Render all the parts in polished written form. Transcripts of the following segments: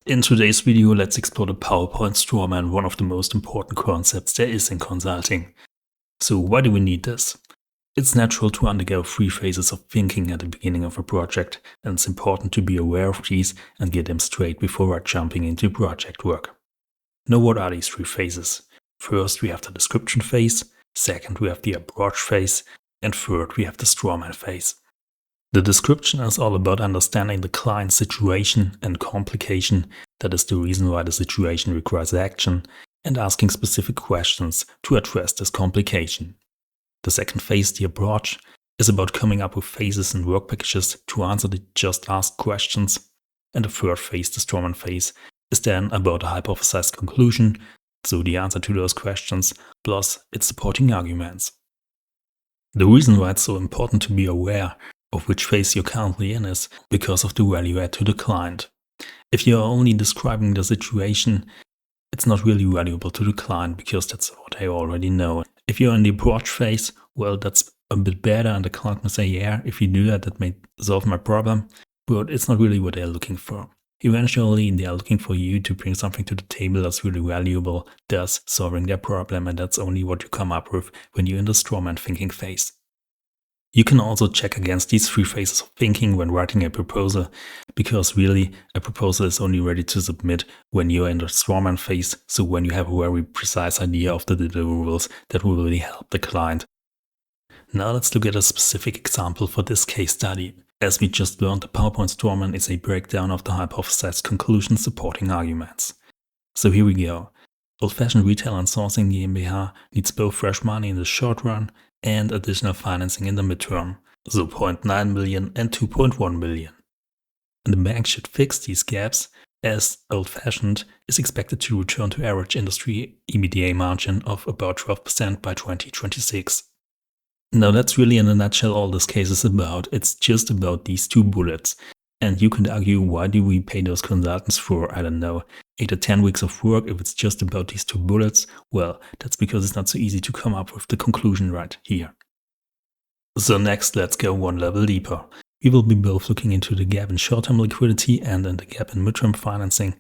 In today's video, let's explore the PowerPoint Strawman, one of the most important concepts there is in consulting. So why do we need this? It's natural to undergo 3 phases of thinking at the beginning of a project, and it's important to be aware of these and get them straight before jumping into project work. Now, what are these 3 phases? First, we have the description phase, second, we have the approach phase, and third, we have the Strawman phase. The description is all about understanding the client's situation and complication, that is the reason why the situation requires action, and asking specific questions to address this complication. The second phase, the approach, is about coming up with phases and work packages to answer the just asked questions. And the third phase, the Strawman phase, is then about a hypothesized conclusion, so the answer to those questions, plus its supporting arguments. The reason why it's so important to be aware of which phase you're currently in is because of the value add to the client. If you're only describing the situation, it's not really valuable to the client because that's what they already know. If you're in the approach phase, well, that's a bit better, and the client may say, yeah, if you do that, that may solve my problem, but it's not really what they're looking for. Eventually, they are looking for you to bring something to the table that's really valuable, thus solving their problem, and that's only what you come up with when you're in the Strawman thinking phase. You can also check against these 3 phases of thinking when writing a proposal, because really a proposal is only ready to submit when you're in the Strawman phase, so when you have a very precise idea of the deliverables that will really help the client. Now let's look at a specific example for this case study. As we just learned, the PowerPoint Strawman is a breakdown of the hypothesized conclusion supporting arguments. So here we go. Old-fashioned Retail and Sourcing GmbH needs both fresh money in the short run and additional financing in the midterm, so 0.9 million and 2.1 million. And the bank should fix these gaps, as Old-fashioned is expected to return to average industry EBITDA margin of about 12% by 2026. Now that's really in a nutshell all this case is about. It's just about these 2 bullets. And you could argue, why do we pay those consultants for, I don't know, 8 or 10 weeks of work if it's just about these 2 bullets? Well, that's because it's not so easy to come up with the conclusion right here. So next, let's go one level deeper. We will be both looking into the gap in short-term liquidity and in the gap in midterm financing.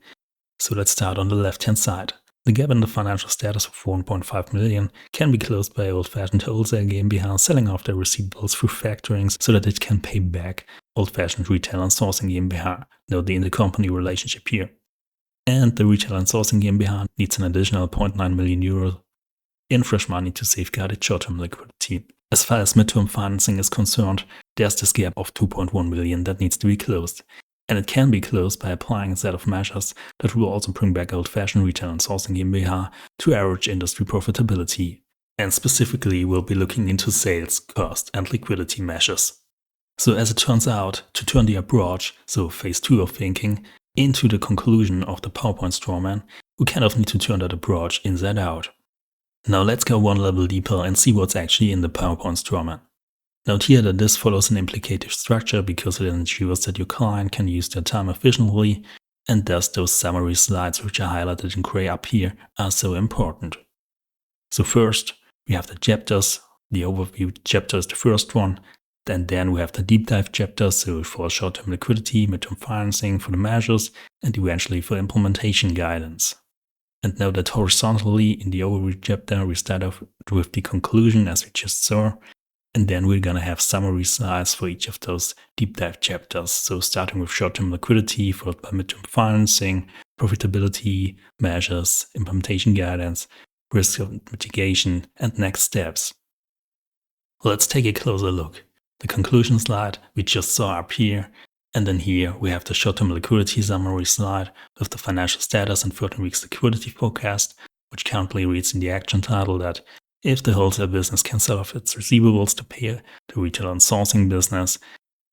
So let's start on the left-hand side. The gap in the financial status of 1.5 million can be closed by Old-fashioned Wholesale GmbH selling off their receivables through factorings so that it can pay back Old-fashioned Retail and Sourcing GmbH, note the intercompany relationship here. And the Retail and Sourcing GmbH needs an additional 0.9 million euro in fresh money to safeguard its short-term liquidity. As far as midterm financing is concerned, there's this gap of 2.1 million that needs to be closed. And it can be closed by applying a set of measures that will also bring back Old-fashioned Retail and Sourcing GmbH to average industry profitability. And specifically, we'll be looking into sales, cost, and liquidity measures. So as it turns out, to turn the approach, so phase 2 of thinking, into the conclusion of the PowerPoint Strawman, we kind of need to turn that approach inside out. Now let's go one level deeper and see what's actually in the PowerPoint Strawman. Note here that this follows an implicative structure because it ensures that your client can use their time efficiently, and thus those summary slides which are highlighted in gray up here are so important. So first, we have the chapters. The overview chapter is the first one, and then we have the deep dive chapter, so for short-term liquidity, midterm financing for the measures, and eventually for implementation guidance. And note that horizontally in the overview chapter we start off with the conclusion as we just saw, and then we're gonna have summary slides for each of those deep dive chapters. So starting with short-term liquidity, followed by midterm financing, profitability, measures, implementation guidance, risk mitigation, and next steps. Let's take a closer look. The conclusion slide we just saw up here, and then here we have the short-term liquidity summary slide with the financial status and 13 weeks liquidity forecast, which currently reads in the action title that if the wholesale business can sell off its receivables to pay the retail and sourcing business,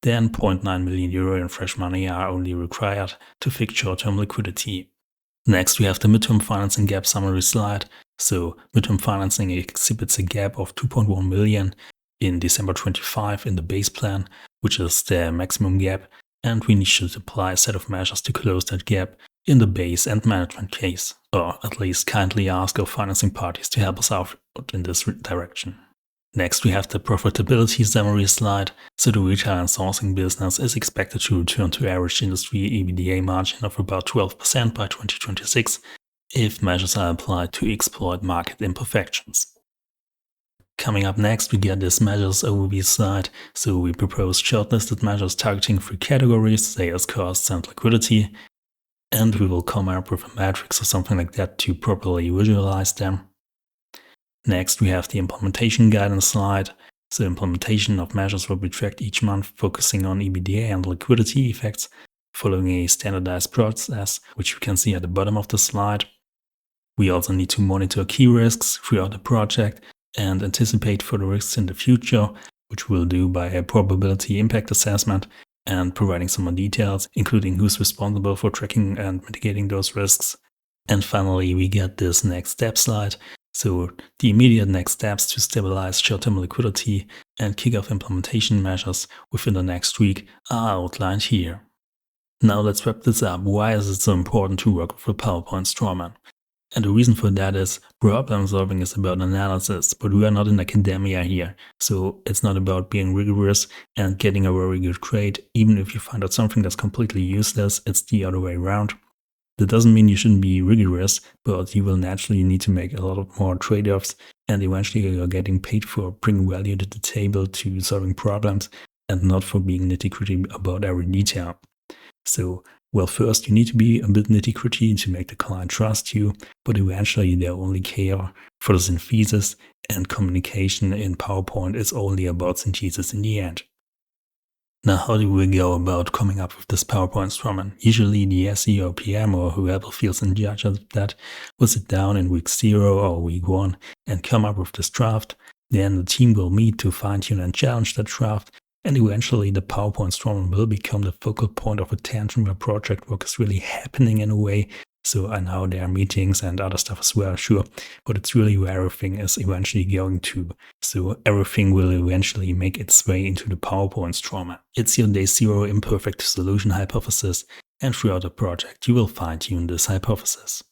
then 0.9 million euro in fresh money are only required to fix short-term liquidity. Next, we have the midterm financing gap summary slide. So midterm financing exhibits a gap of 2.1 million in December 25 in the base plan, which is the maximum gap, and we should apply a set of measures to close that gap in the base and management case, or at least kindly ask our financing parties to help us out in this direction. Next, we have the profitability summary slide. So the retail and sourcing business is expected to return to average industry EBITDA margin of about 12% by 2026 if measures are applied to exploit market imperfections. Coming up next, we get this measures overview slide. So we propose shortlisted measures targeting 3 categories: sales, costs, and liquidity. And we will come up with a matrix or something like that to properly visualize them. Next, we have the implementation guidance slide. So implementation of measures will be tracked each month, focusing on EBITDA and liquidity effects, following a standardized process, which you can see at the bottom of the slide. We also need to monitor key risks throughout the project and anticipate further risks in the future, which we'll do by a probability impact assessment and providing some more details, including who's responsible for tracking and mitigating those risks. And finally, we get this next step slide. So the immediate next steps to stabilize short-term liquidity and kick off implementation measures within the next week are outlined here. Now let's wrap this up. Why is it so important to work with a PowerPoint Strawman? And the reason for that is problem solving is about analysis, but we are not in academia here. So it's not about being rigorous and getting a very good grade. Even if you find out something that's completely useless, it's the other way around. That doesn't mean you shouldn't be rigorous, but you will naturally need to make a lot of more trade-offs, and eventually you're getting paid for bringing value to the table to solving problems and not for being nitty-gritty about every detail. So, well, first you need to be a bit nitty-gritty to make the client trust you, but eventually they only care for the synthesis, and communication in PowerPoint is only about synthesis in the end. Now, how do we go about coming up with this PowerPoint Strawman? Usually the SE or PM or whoever feels in charge of that will sit down in week 0 or week 1 and come up with this draft. Then the team will meet to fine-tune and challenge that draft, and eventually the PowerPoint Strawman will become the focal point of attention where project work is really happening in a way. So I know there are meetings and other stuff as well, sure, but it's really where everything is eventually going to. So everything will eventually make its way into the PowerPoint Strawman. It's your day 0 imperfect solution hypothesis, and throughout the project you will fine-tune this hypothesis.